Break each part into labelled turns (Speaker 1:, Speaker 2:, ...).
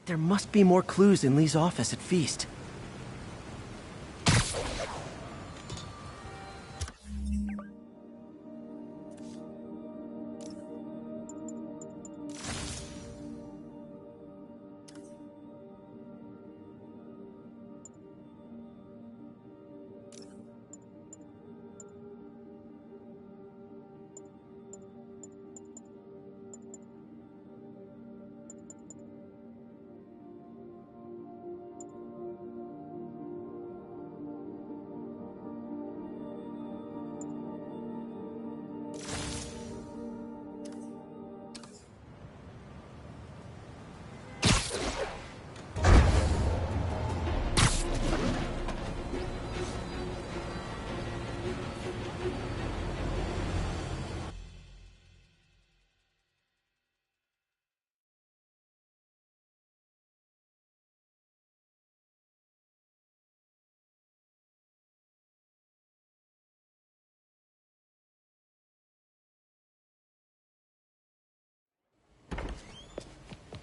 Speaker 1: There must be more clues in Lee's office at Feast.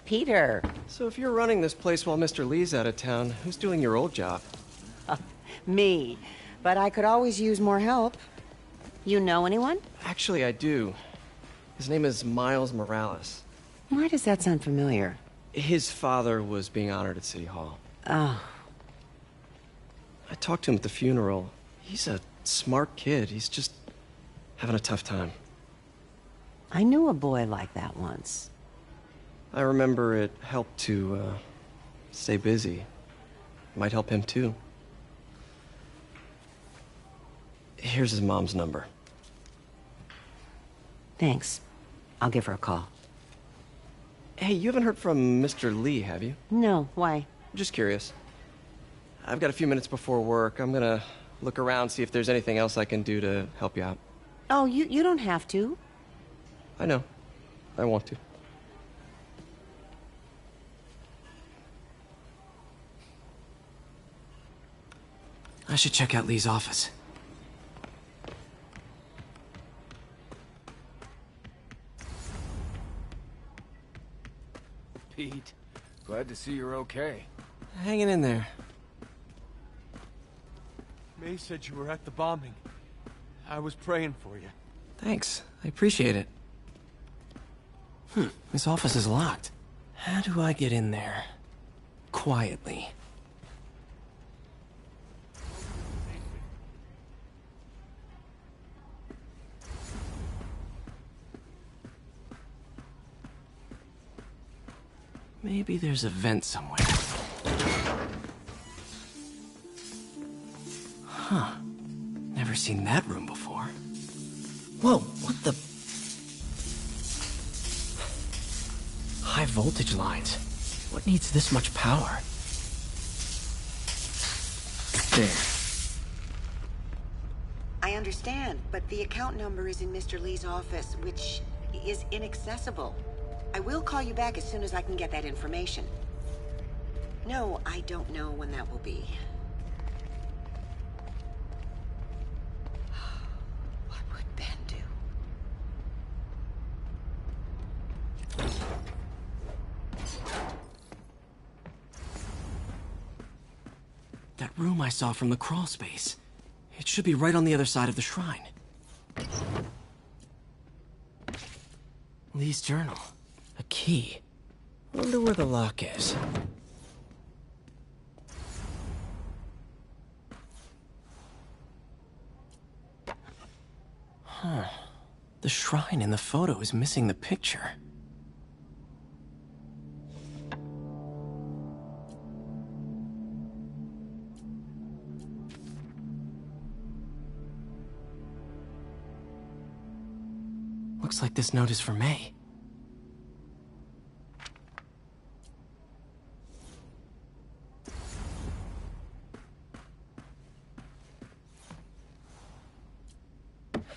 Speaker 2: Peter.
Speaker 3: So if you're running this place while Mr. Lee's out of town, who's doing your old job?
Speaker 2: Me. But I could always use more help. You know anyone?
Speaker 3: Actually, I do. His name is Miles Morales.
Speaker 2: Why does that sound familiar?
Speaker 3: His father was being honored at City Hall.
Speaker 2: Oh.
Speaker 3: I talked to him at the funeral. He's a smart kid. He's just having a tough time.
Speaker 2: I knew a boy like that once.
Speaker 3: I remember it helped to, stay busy. Might help him, too. Here's his mom's number.
Speaker 2: Thanks. I'll give her a call.
Speaker 3: Hey, you haven't heard from Mr. Lee, have you?
Speaker 2: No, why?
Speaker 3: Just curious. I've got a few minutes before work. I'm gonna look around, see if there's anything else I can do to help you out.
Speaker 2: Oh, you don't have to.
Speaker 3: I know. I want to.
Speaker 1: I should check out Lee's office.
Speaker 4: Pete, glad to see you're okay.
Speaker 1: Hanging in there.
Speaker 5: May said you were at the bombing. I was praying for you.
Speaker 1: Thanks. I appreciate it. This office is locked. How do I get in there? Quietly. Maybe there's a vent somewhere. Huh. Never seen that room before. Whoa, what the... High voltage lines. What needs this much power? There.
Speaker 2: I understand, but the account number is in Mr. Lee's office, which is inaccessible. I will call you back as soon as I can get that information. No, I don't know when that will be. What would Ben do?
Speaker 1: That room I saw from the crawl space. It should be right on the other side of the shrine. Lee's journal. A key. Wonder where the lock is. Huh. The shrine in the photo is missing the picture. Looks like this note is for May.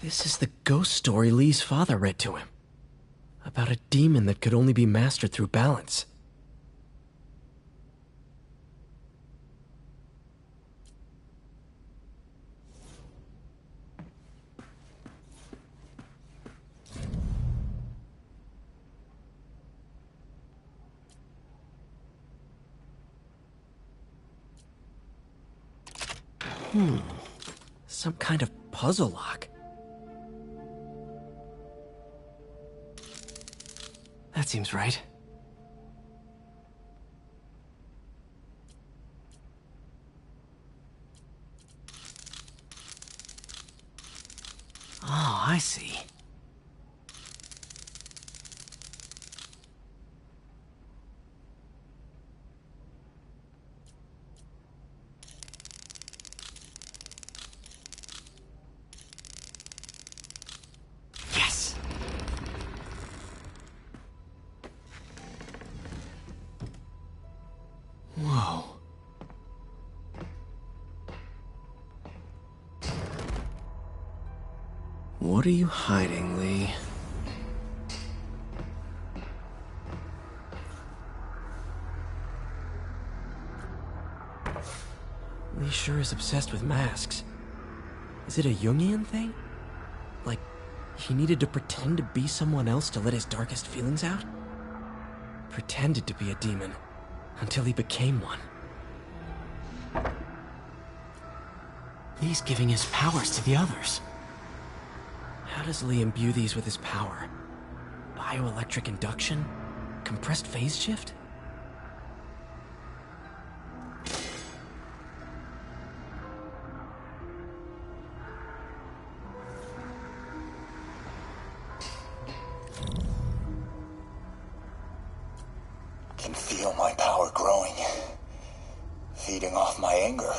Speaker 1: This is the ghost story Lee's father read to him. About a demon that could only be mastered through balance. Some kind of puzzle lock. That seems right. Oh, I see. Yes! Whoa. What are you hiding, Lee? Lee sure is obsessed with masks. Is it a Jungian thing? Like, he needed to pretend to be someone else to let his darkest feelings out? Pretended to be a demon, until he became one. Lee's giving his powers to the others. How does Lee imbue these with his power? Bioelectric induction? Compressed phase shift?
Speaker 6: Can feel my power growing, feeding off my anger.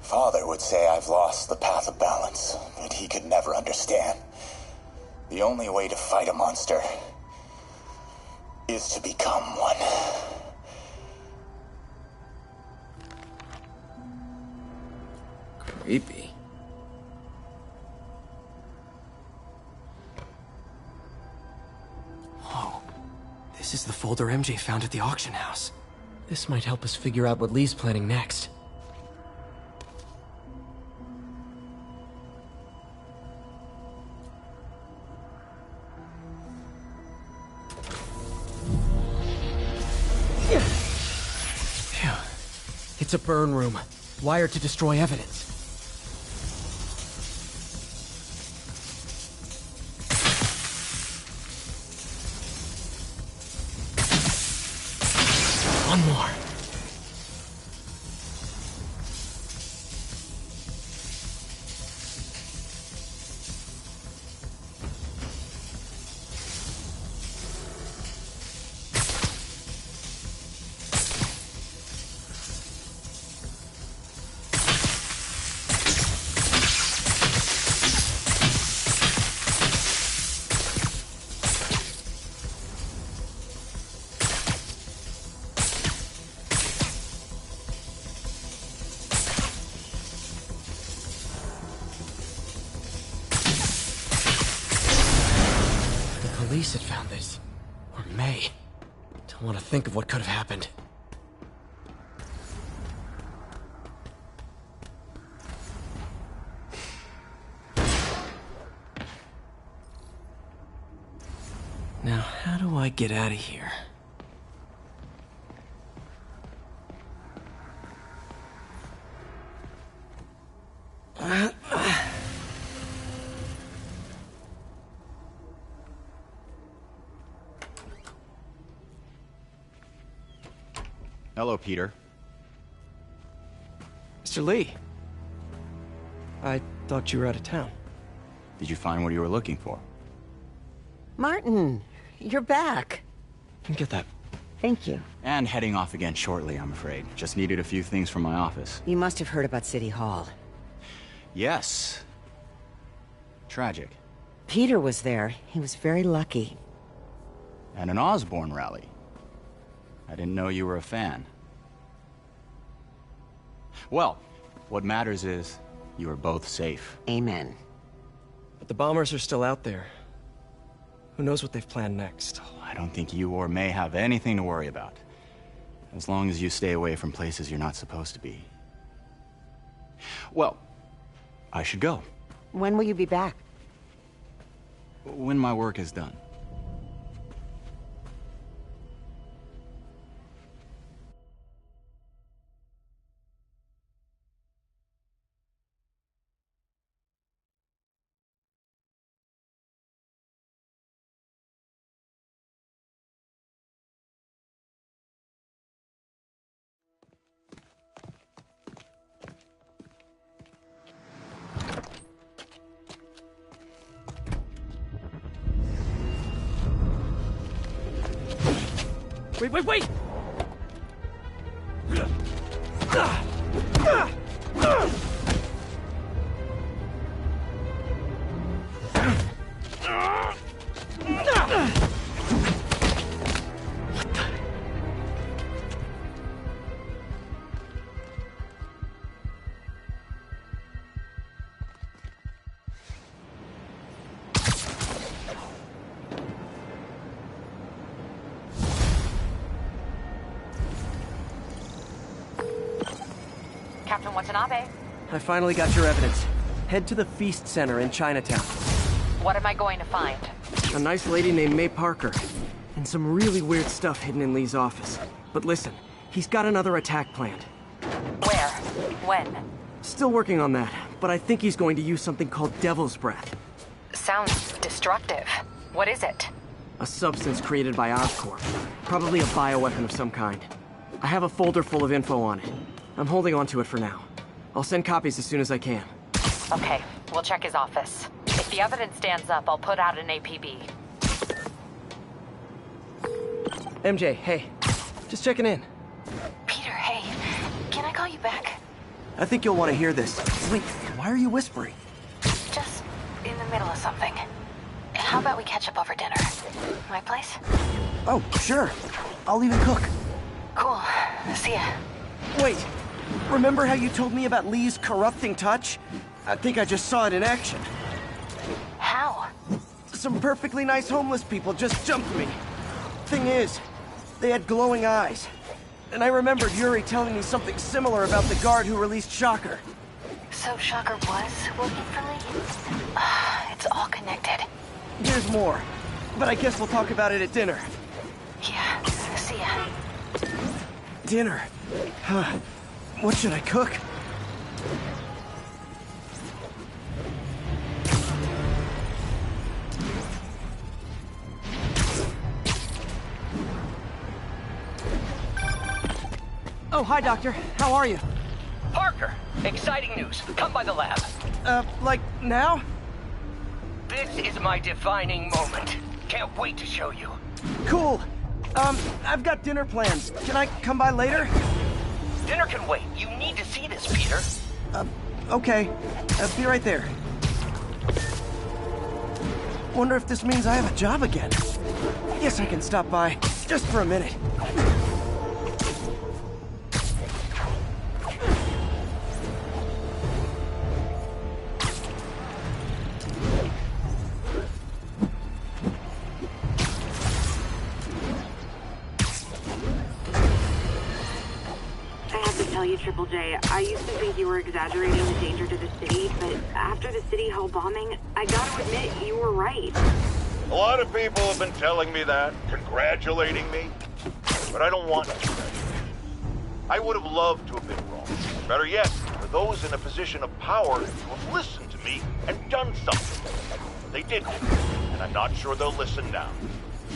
Speaker 6: Father would say I've lost the path of balance, that he could never understand. The only way to fight a monster is to become one.
Speaker 1: Creepy. Whoa. This is the folder MJ found at the auction house. This might help us figure out what Lee's planning next. Phew. It's a burn room, wired to destroy evidence. One more. Police had found this. Or May. Don't want to think of what could have happened. Now, how do I get out of here?
Speaker 7: Hello, Peter.
Speaker 3: Mr. Lee. I thought you were out of town.
Speaker 7: Did you find what you were looking for?
Speaker 2: Martin, you're back.
Speaker 3: Can you get that?
Speaker 2: Thank you.
Speaker 7: And heading off again shortly, I'm afraid. Just needed a few things from my office.
Speaker 2: You must have heard about City Hall.
Speaker 7: Yes. Tragic.
Speaker 2: Peter was there. He was very lucky.
Speaker 7: And an Osborn rally. I didn't know you were a fan. Well, what matters is you are both safe.
Speaker 2: Amen.
Speaker 3: But the bombers are still out there. Who knows what they've planned next?
Speaker 7: I don't think you or May have anything to worry about. As long as you stay away from places you're not supposed to be. Well, I should go.
Speaker 2: When will you be back?
Speaker 7: When my work is done.
Speaker 1: Wait!
Speaker 8: Captain Watanabe.
Speaker 3: I finally got your evidence. Head to the Feast Center in Chinatown.
Speaker 8: What am I going to find?
Speaker 3: A nice lady named May Parker. And some really weird stuff hidden in Lee's office. But listen, he's got another attack planned.
Speaker 8: Where? When?
Speaker 3: Still working on that, but I think he's going to use something called Devil's Breath.
Speaker 8: Sounds destructive. What is it?
Speaker 3: A substance created by Oscorp. Probably a bioweapon of some kind. I have a folder full of info on it. I'm holding on to it for now. I'll send copies as soon as I can.
Speaker 8: Okay, we'll check his office. If the evidence stands up, I'll put out an APB.
Speaker 3: MJ, hey. Just checking in.
Speaker 8: Peter, hey. Can I call you back?
Speaker 3: I think you'll want to hear this. Wait, why are you whispering?
Speaker 8: Just in the middle of something. How about we catch up over dinner? My place?
Speaker 3: Oh, sure. I'll even cook.
Speaker 8: Cool. See ya.
Speaker 3: Wait, remember how you told me about Lee's corrupting touch? I think I just saw it in action.
Speaker 8: How?
Speaker 3: Some perfectly nice homeless people just jumped me. Thing is, they had glowing eyes. And I remembered Yuri telling me something similar about the guard who released Shocker.
Speaker 8: So Shocker was working for Lee? It's all connected.
Speaker 3: There's more, but I guess we'll talk about it at dinner.
Speaker 8: Yeah, see ya.
Speaker 3: Dinner? What should I cook? Oh, hi, Doctor. How are you?
Speaker 9: Parker, exciting news. Come by the lab.
Speaker 3: Like now?
Speaker 9: This is my defining moment. Can't wait to show you.
Speaker 3: Cool. I've got dinner plans. Can I come by later?
Speaker 9: Dinner can wait. You need to see this, Peter.
Speaker 3: Okay. Be right there. Wonder if this means I have a job again. Guess I can stop by, just for a minute.
Speaker 10: Triple J, I used to think you were exaggerating the danger to the city, but after the City Hall bombing, I gotta admit, you were right.
Speaker 11: A lot of people have been telling me that, congratulating me, but I don't want to. I would have loved to have been wrong. Better yet, for those in a position of power to have listened to me and done something. But they didn't, and I'm not sure they'll listen now.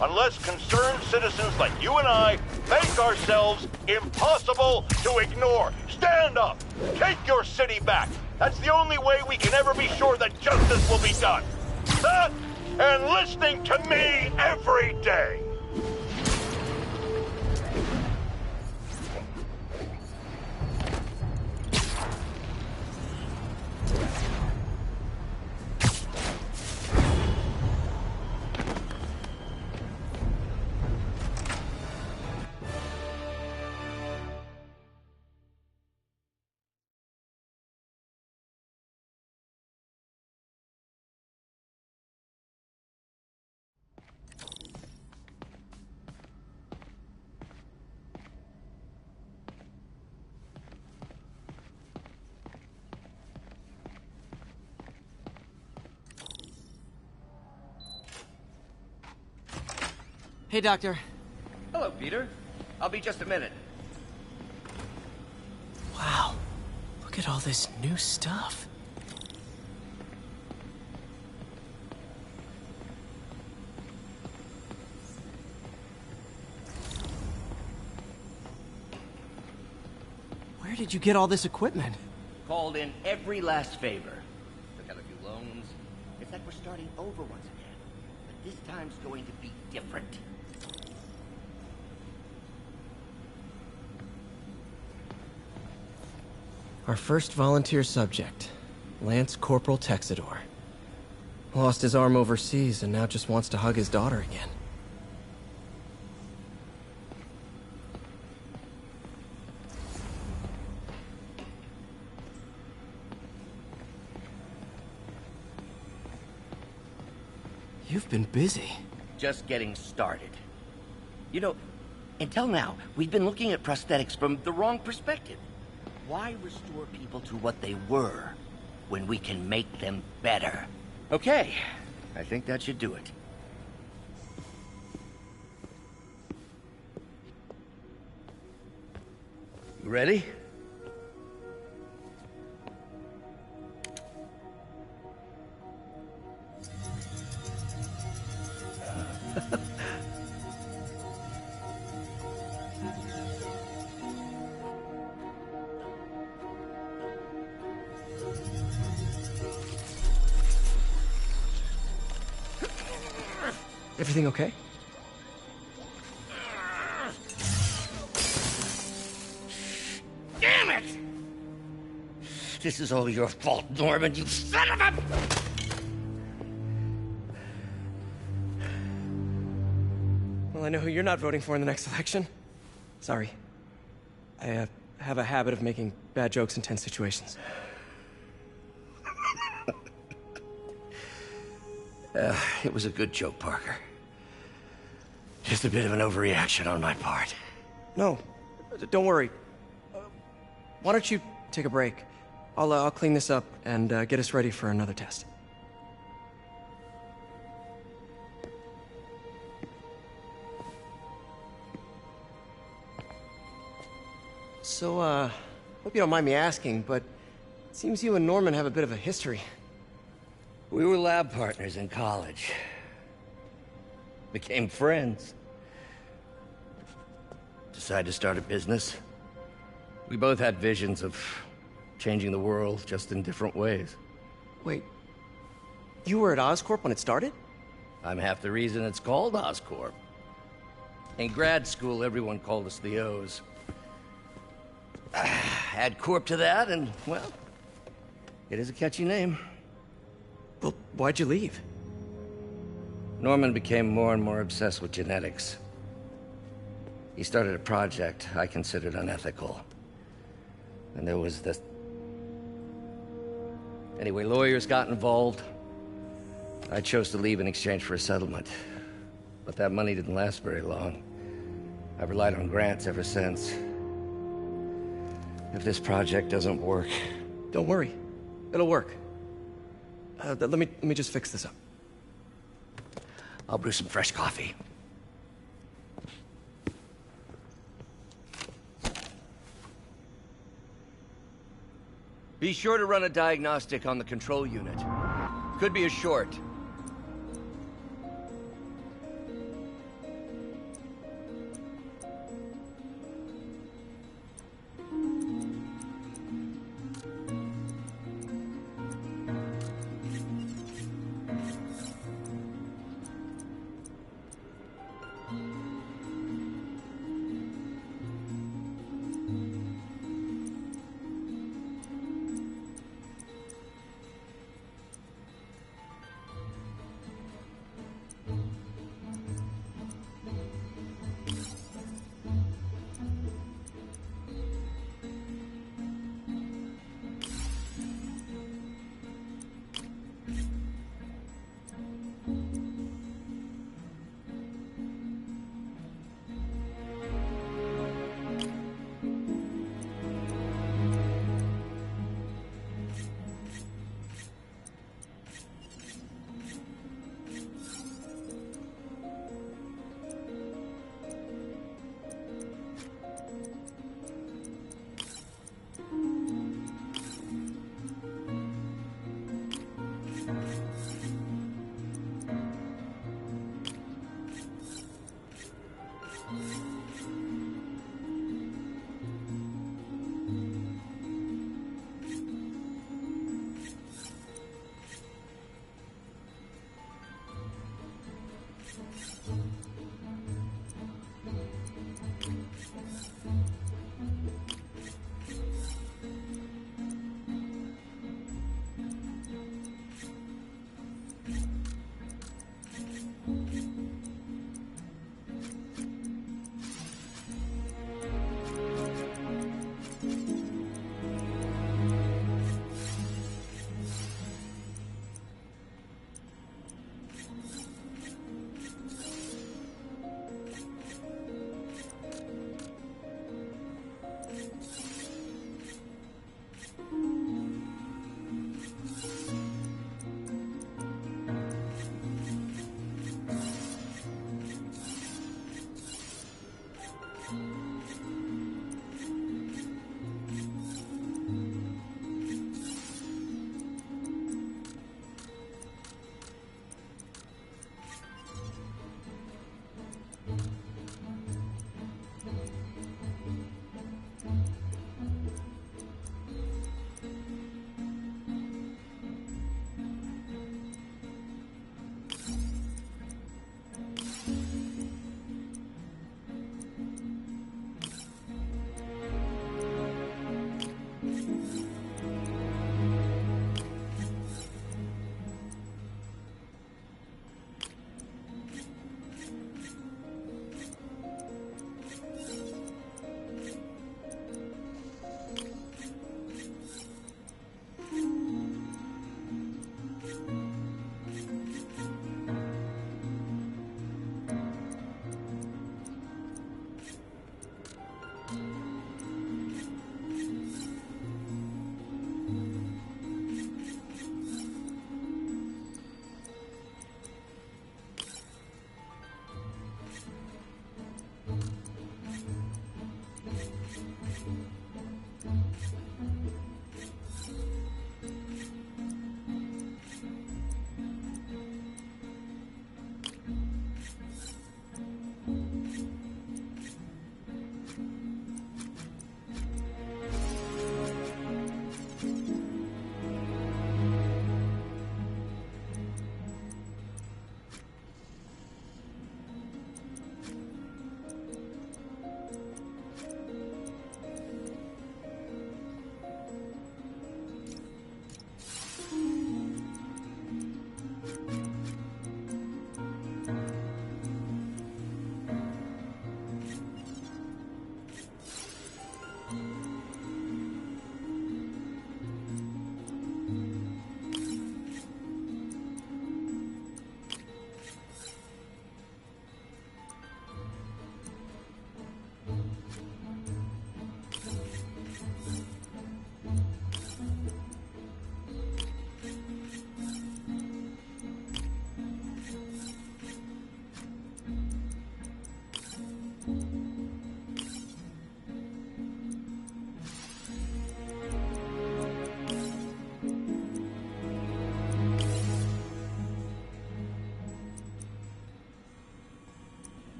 Speaker 11: Unless concerned citizens like you and I make ourselves impossible to ignore. Stand up! Take your city back! That's the only way we can ever be sure that justice will be done. That and listening to me every day.
Speaker 3: Hey, Doctor.
Speaker 12: Hello, Peter. I'll be just a minute.
Speaker 1: Wow. Look at all this new stuff.
Speaker 3: Where did you get all this equipment?
Speaker 12: Called in every last favor. Took out a few loans. It's like we're starting over once again. But this time's going to be different.
Speaker 1: Our first volunteer subject, Lance Corporal Texador. Lost his arm overseas and now just wants to hug his daughter again. You've been busy.
Speaker 9: Just getting started. You know, until now, we've been looking at prosthetics from the wrong perspective. Why restore people to what they were when we can make them better? Okay, I think that should do it. You ready?
Speaker 1: Everything okay?
Speaker 9: Damn it! This is all your fault, Norman, you son of a...
Speaker 1: Well, I know who you're not voting for in the next election. Sorry. I have a habit of making bad jokes in tense situations.
Speaker 9: It was a good joke, Parker. Just a bit of an overreaction on my part.
Speaker 1: No, don't worry. Why don't you take a break? I'll clean this up and get us ready for another test. So, hope you don't mind me asking, but it seems you and Norman have a bit of a history.
Speaker 9: We were lab partners in college. Became friends. Decided to start a business. We both had visions of changing the world, just in different ways.
Speaker 1: Wait, you were at Oscorp when it started?
Speaker 9: I'm half the reason it's called Oscorp. In grad school, everyone called us the O's. Add Corp to that, and, well, it is a catchy name.
Speaker 1: Well, why'd you leave?
Speaker 9: Norman became more and more obsessed with genetics. He started a project I considered unethical. And there was this... Anyway, lawyers got involved. I chose to leave in exchange for a settlement. But that money didn't last very long. I've relied on grants ever since. If this project doesn't work...
Speaker 1: Don't worry. It'll work. Let me just fix this up.
Speaker 9: I'll brew some fresh coffee. Be sure to run a diagnostic on the control unit. Could be a short.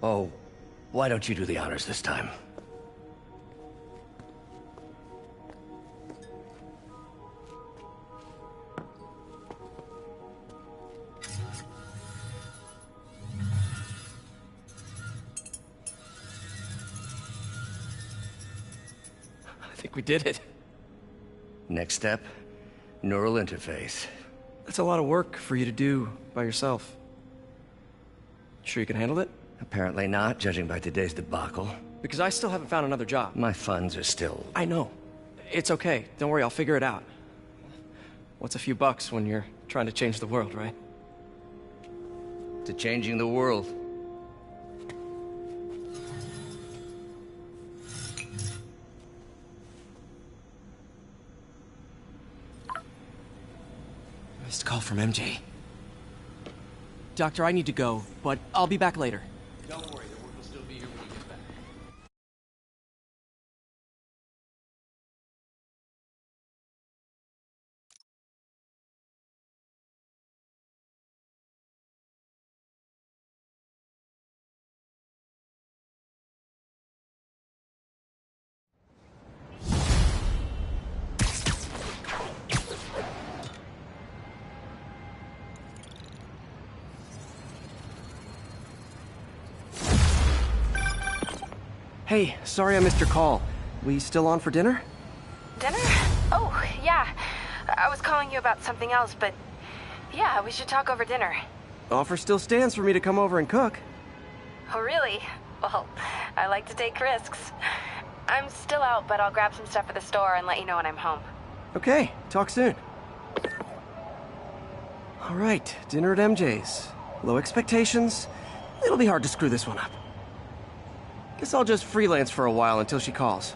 Speaker 9: Oh, why don't you do the honors this time?
Speaker 3: I think we did it.
Speaker 9: Next step, neural interface.
Speaker 3: That's a lot of work for you to do by yourself. Sure you can handle it?
Speaker 9: Apparently not, judging by today's debacle.
Speaker 3: Because I still haven't found another job.
Speaker 9: My funds are still...
Speaker 3: I know. It's okay. Don't worry, I'll figure it out. What's a few bucks when you're trying to change the world, right?
Speaker 9: To changing the world.
Speaker 3: Missed call from MJ. Doctor, I need to go, but I'll be back later.
Speaker 13: Don't worry, the work will still be here when you get back.
Speaker 3: Hey, sorry I missed your call. We still on for dinner?
Speaker 8: Dinner? Oh, yeah. I was calling you about something else, but yeah, we should talk over dinner.
Speaker 3: Offer still stands for me to come over and cook.
Speaker 8: Oh, really? Well, I like to take risks. I'm still out, but I'll grab some stuff at the store and let you know when I'm home.
Speaker 3: Okay, talk soon. All right, dinner at MJ's. Low expectations. It'll be hard to screw this one up. Guess I'll just freelance for a while until she calls.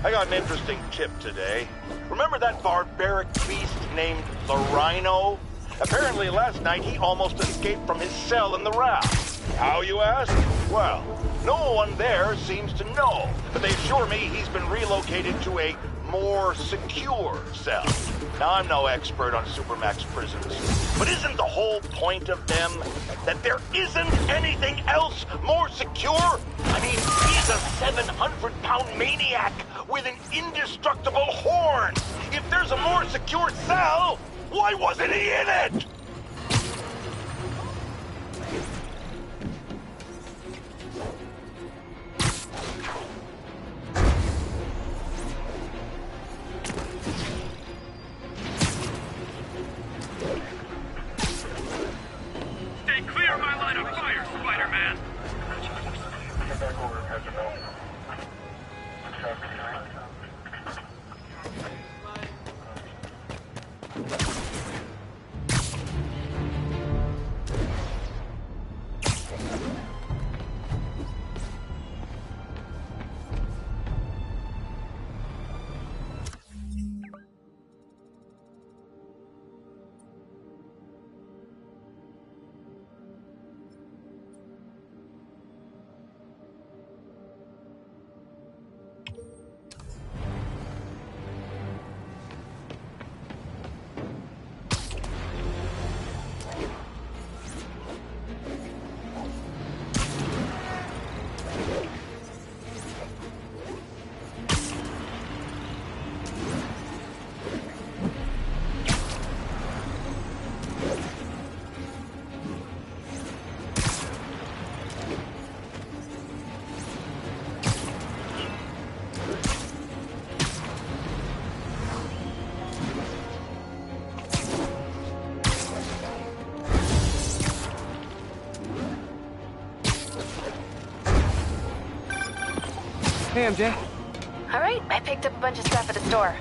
Speaker 11: I got an interesting tip today. Remember that barbaric beast named the Rhino? Apparently last night he almost escaped from his cell in the raft. How, you ask? Well, no one there seems to know, but they assure me he's been relocated to a more secure cell. Now, I'm no expert on Supermax prisons, but isn't the whole point of them that there isn't anything else more secure? I mean, he's a 700-pound maniac with an indestructible horn. If there's a more secure cell, why wasn't he in it?
Speaker 14: Stay clear of my line of fire, Spider-Man!
Speaker 3: Hey, MJ.
Speaker 8: All right, I picked up a bunch of stuff at the store.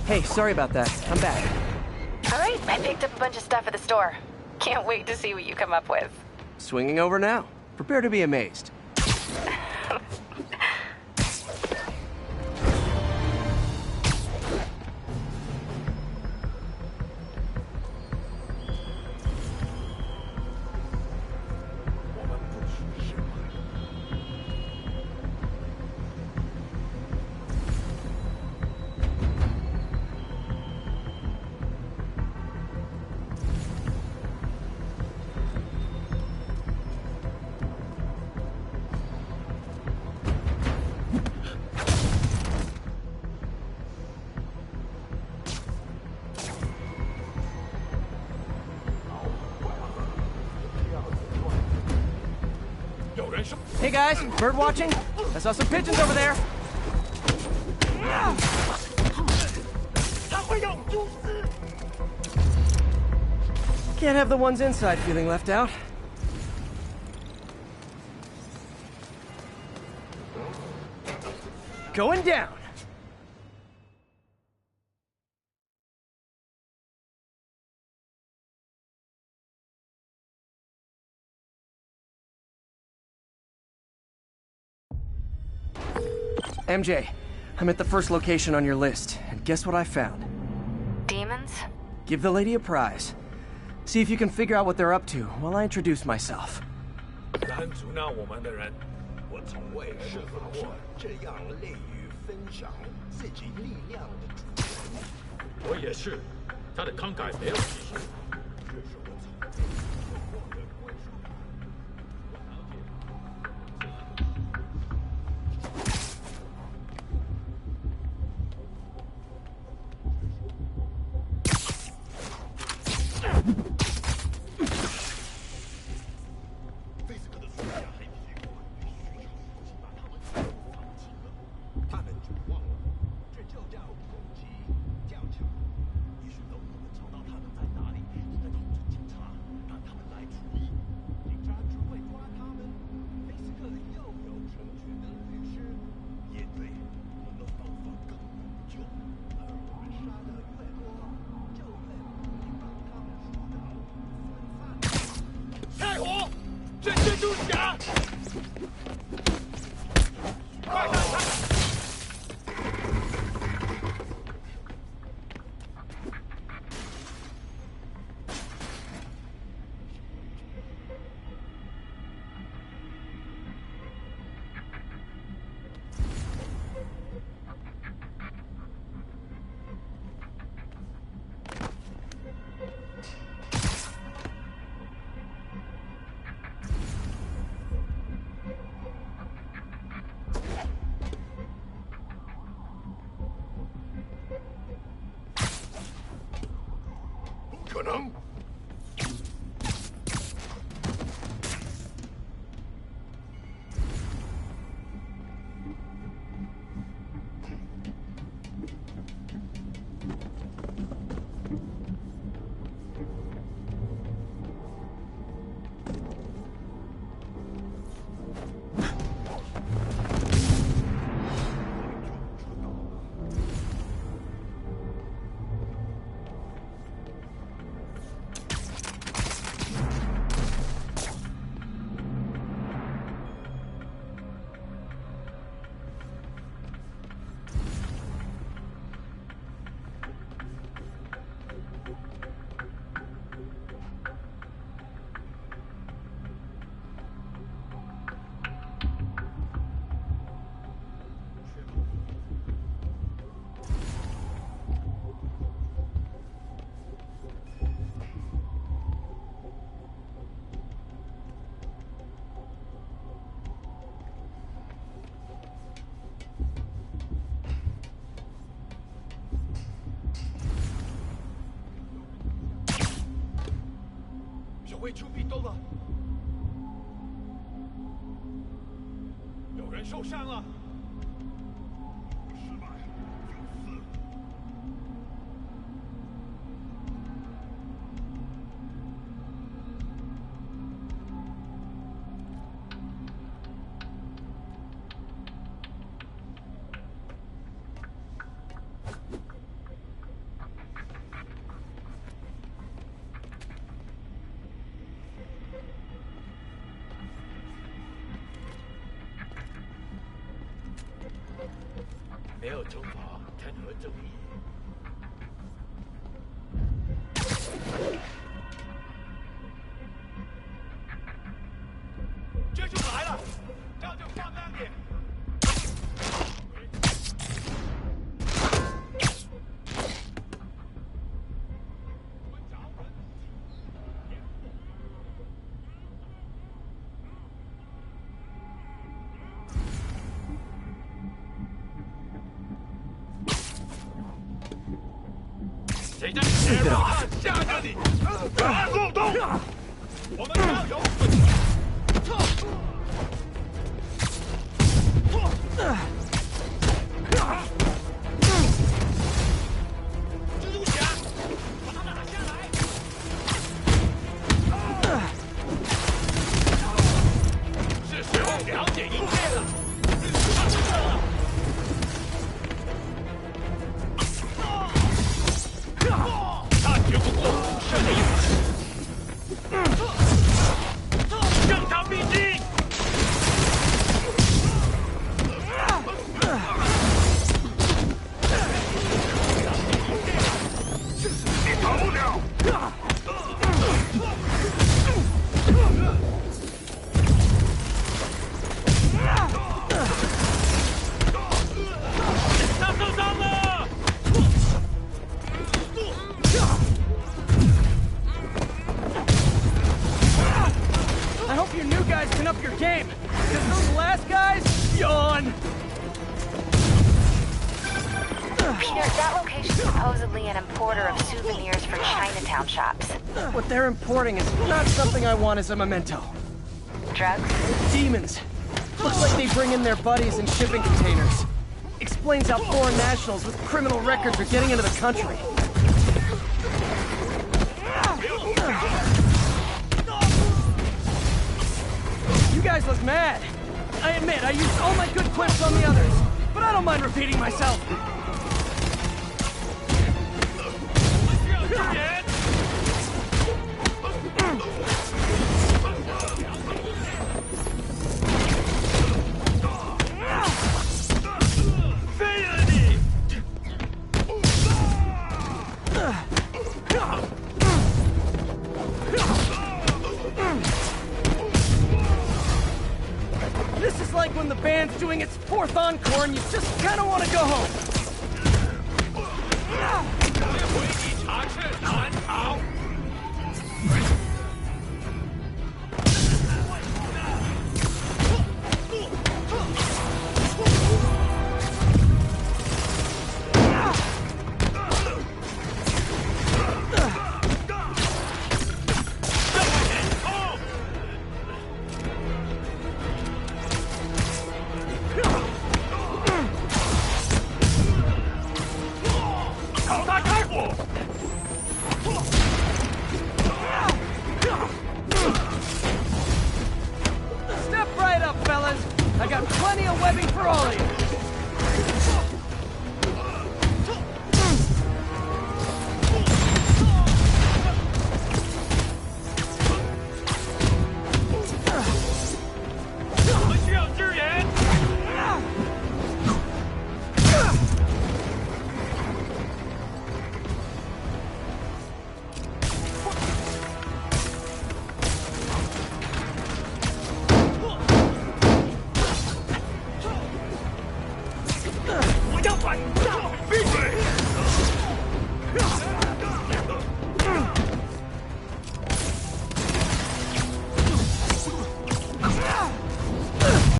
Speaker 3: Hey, sorry about that. I'm back.
Speaker 8: All right, I picked up a bunch of stuff at the store. Can't wait to see what you come up with.
Speaker 3: Swinging over now. Prepare to be amazed. Hey guys, bird watching? I saw some pigeons over there. Can't have the ones inside feeling left out. Going down. MJ, I'm at the first location on your list, and guess what I found?
Speaker 8: Demons?
Speaker 3: Give the lady a prize. See if you can figure out what they're up to while I introduce myself.
Speaker 15: 拦阻纳我们的人，我从未设法过这样乐于分享自己力量的主人。我也是，他的慷慨没有极限。这是我从未见过的归属感。我了解。 又有成群的律师，也对我们方法更有救。开火！这蜘蛛侠！快上台！可能。会出壁咚了，有人受伤了。失败，有死。没有惩罚，谈何正义？蜘蛛来了，这就放慢点。谁在前面吓着你？速动！我们加油！蜘蛛侠，把他打下来！是时候了解一切了。他绝不过是你。正常逼击！你逃不了！他受伤了！
Speaker 3: I hope you new guys can up your game, because those last guys, yawn!
Speaker 8: Peter, that location's supposedly an importer of souvenirs for Chinatown shops.
Speaker 3: What they're importing is not something I want as a memento.
Speaker 8: Drugs?
Speaker 3: Demons. Looks like they bring in their buddies in shipping containers. Explains how foreign nationals with criminal records are getting into the country. You guys look mad. I admit, I used all my good quips on the others, but I don't mind repeating myself. fourth encore and you just kind of want to go home.
Speaker 14: 这回你查彻传